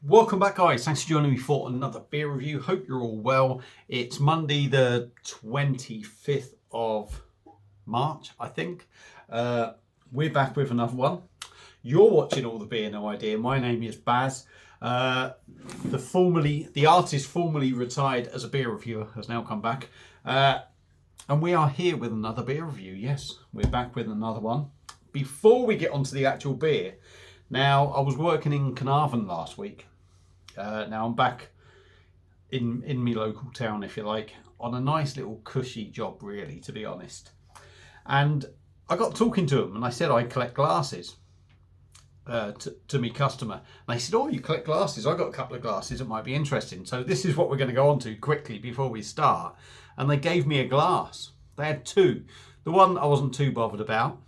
Welcome back, guys. Thanks for joining me for another beer review. Hope you're all well. It's Monday the 25th of March, I think. We're back with another one. You're watching All the Beer No Idea. My name is Baz. The artist formerly retired as a beer reviewer has now come back. And we are here with another beer review. Yes, we're back with another one. Before we get onto the actual beer, now I was working in Carnarvon last week. Now I'm back in my local town, if you like, on a nice little cushy job, really, to be honest. And I got talking to them, and I said I collect glasses to me customer. And they said, "Oh, you collect glasses? I got a couple of glasses that might be interesting." So this is what we're going to go on to quickly before we start. And they gave me a glass. They had two. The one I wasn't too bothered about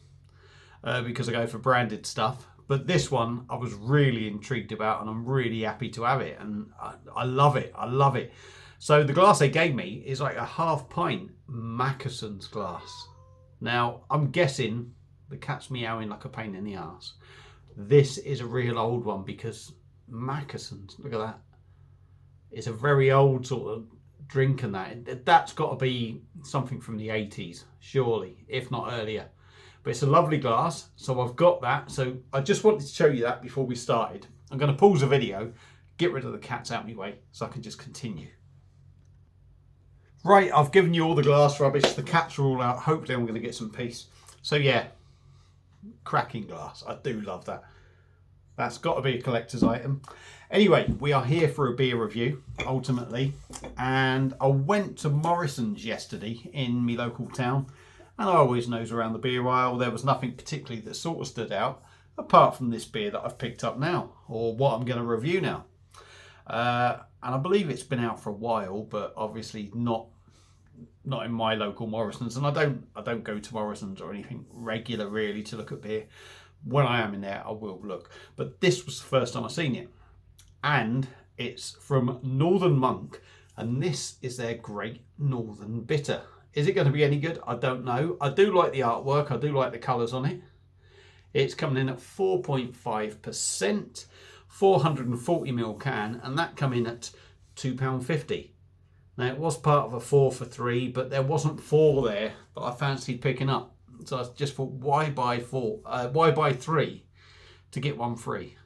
because I go for branded stuff. But this one I was really intrigued about, and I'm really happy to have it. And I love it. I love it. So the glass they gave me is like a half pint Mackeson's glass. Now, I'm guessing the cat's meowing like a pain in the arse. This is a real old one because Mackeson's, look at that. It's a very old sort of drink, and that's got to be something from the 80s, surely, if not earlier. But it's a lovely glass, so I've got that. So I just wanted to show you that before we started. I'm going to pause the video, get rid of the cats out of my way, so I can just continue. Right, I've given you all the glass rubbish. The cats are all out. Hopefully I'm going to get some peace. So yeah, cracking glass. I do love that. That's got to be a collector's item. Anyway, we are here for a beer review, ultimately. And I went to Morrison's yesterday in my local town. And I always nose around the beer aisle. There was nothing particularly that sort of stood out, apart from this beer that I've picked up now, or what I'm going to review now. And I believe it's been out for a while, but obviously not in my local Morrison's. And I don't go to Morrison's or anything regular really to look at beer. When I am in there, I will look. But this was the first time I've seen it, and it's from Northern Monk, and this is their Great Northern Bitter. Is it going to be any good? I don't know. I do like the artwork. I do like the colours on it. It's coming in at 4.5%, 440ml can, and that come in at £2.50. Now, it was part of a 4 for 3, but there wasn't 4 there that I fancied picking up. So I just thought, why buy 3 to get one free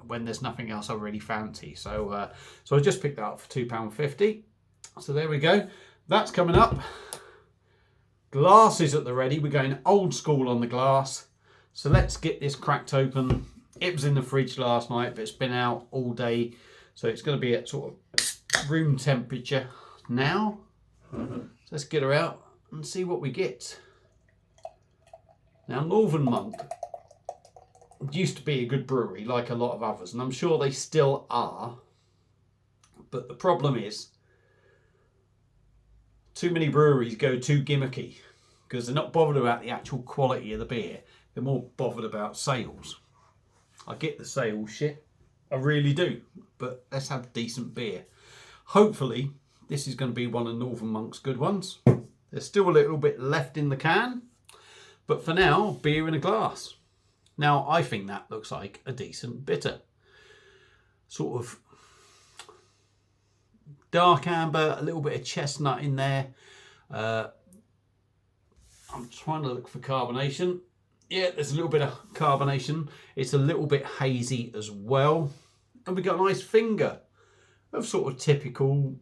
when there's nothing else I really fancy? So I just picked that up for £2.50. So there we go. That's coming up. Glasses at the ready. We're going old school on the glass. So let's get this cracked open. It was in the fridge last night, but it's been out all day. So it's going to be at sort of room temperature now. So let's get her out and see what we get. Now, Northern Monk used to be a good brewery like a lot of others, and I'm sure they still are. But the problem is, too many breweries go too gimmicky because they're not bothered about the actual quality of the beer. They're more bothered about sales. I get the sales shit, I really do, but let's have decent beer. Hopefully this is going to be one of Northern Monk's good ones. There's still a little bit left in the can, but for now, beer in a glass. Now, I think that looks like a decent bitter. Sort of dark amber, a little bit of chestnut in there. I'm trying to look for carbonation. Yeah, there's a little bit of carbonation. It's a little bit hazy as well. And we got a nice finger of sort of typical,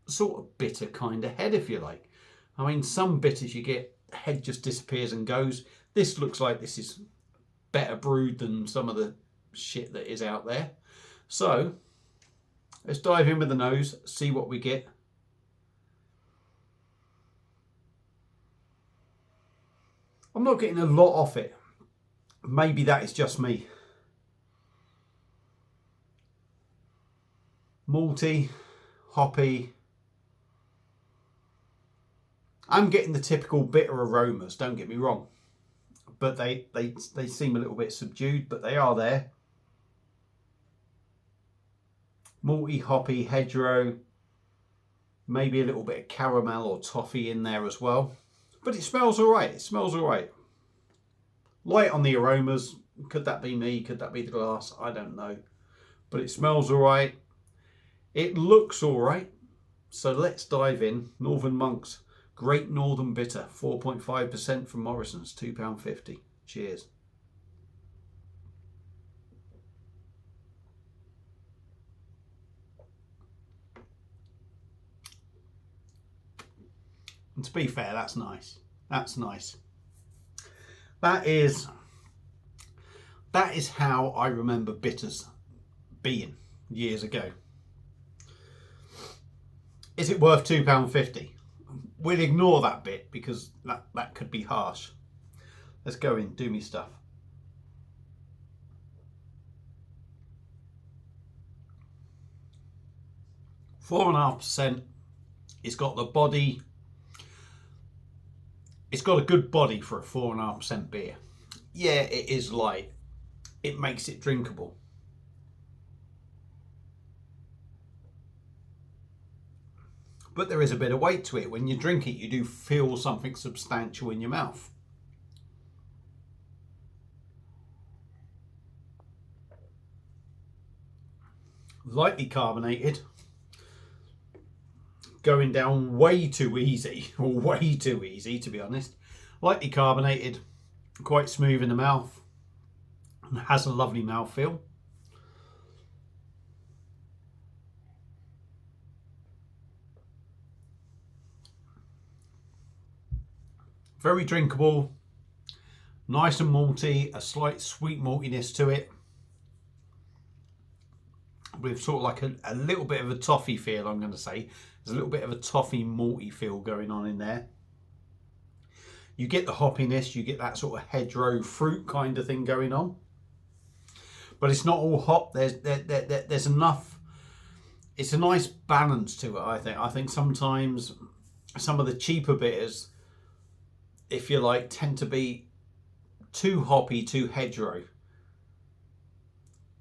sort of bitter kind of head, if you like. I mean, some bitters you get, the head just disappears and goes. This looks like this is better brewed than some of the shit that is out there. So let's dive in with the nose, see what we get. I'm not getting a lot off it. Maybe that is just me. Malty, hoppy. I'm getting the typical bitter aromas, don't get me wrong. But they seem a little bit subdued, but they are there. Malty, hoppy, hedgerow, maybe a little bit of caramel or toffee in there as well. But it smells all right. It smells all right. Light on the aromas. Could that be me? Could that be the glass? I don't know. but it smells all right. It looks all right. So let's dive in. Northern Monk's Great Northern Bitter, 4.5% from Morrison's, £2.50. Cheers. And to be fair, that's nice. That's nice. That is how I remember bitters being years ago. Is it worth £2.50? We'll ignore that bit because that could be harsh. Let's go in, do me stuff. %4.5%. It's got the body. It's got a good body for a 4.5% beer. Yeah, it is light. It makes it drinkable. But there is a bit of weight to it. When you drink it, you do feel something substantial in your mouth. Lightly carbonated. Going down way too easy, or way too easy to be honest. Lightly carbonated, quite smooth in the mouth, and has a lovely mouthfeel. Very drinkable, nice and malty, a slight sweet maltiness to it, with sort of like a little bit of a toffee feel, I'm going to say. There's a little bit of a toffee malty feel going on in there. You get the hoppiness, you get that sort of hedgerow fruit kind of thing going on. But it's not all hop, there's enough, it's a nice balance to it, I think. I think sometimes some of the cheaper bitters, if you like, tend to be too hoppy, too hedgerow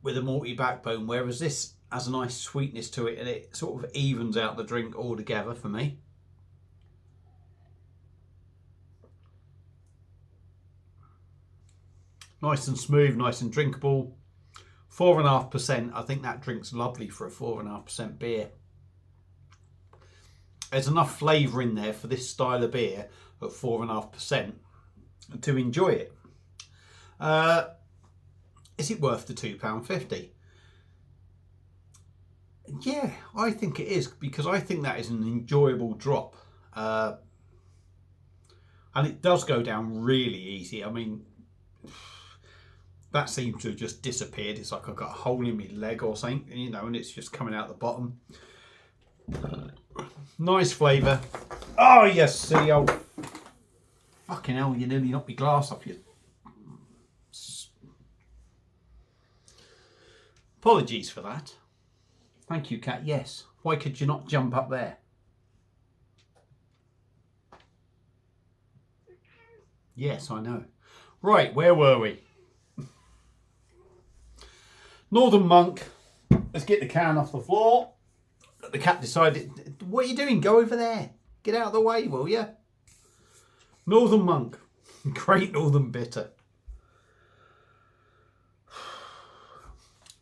with a malty backbone, whereas this has a nice sweetness to it and it sort of evens out the drink altogether for me. Nice and smooth, nice and drinkable. 4.5%, I think that drink's lovely for a 4.5% beer. There's enough flavour in there for this style of beer at 4.5% to enjoy it. Is it worth the £2.50? Yeah, I think it is, because I think that is an enjoyable drop. And it does go down really easy. I mean, that seems to have just disappeared. It's like I've got a hole in my leg or something, you know, and it's just coming out the bottom. Nice flavour. Oh, yes, see, oh, fucking hell, you nearly knocked my glass off you. Apologies for that. Thank you, Kat. Yes. Why could you not jump up there? Yes, I know. Right, where were we? Northern Monk. Let's get the can off the floor. The cat decided, what are you doing? Go over there. Get out of the way, will you? Northern Monk. Great Northern Bitter.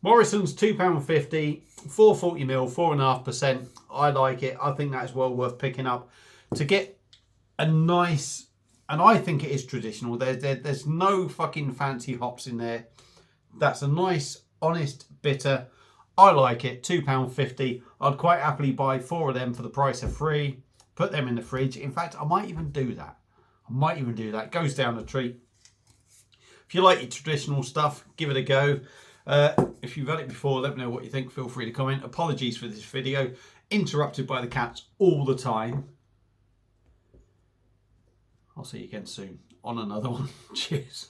Morrison's £2.50, 440ml, 4.5%. I like it. I think that's well worth picking up. To get a nice, and I think it is traditional. There's no fucking fancy hops in there. That's a nice, honest bitter. I like it. £2.50. I'd quite happily buy 4 of them for the price of 3. Put them in the fridge. In fact, I might even do that. It goes down a treat. If you like your traditional stuff, give it a go. If you've had it before, let me know what you think. Feel free to comment. Apologies for this video. Interrupted by the cats all the time. I'll see you again soon on another one. Cheers.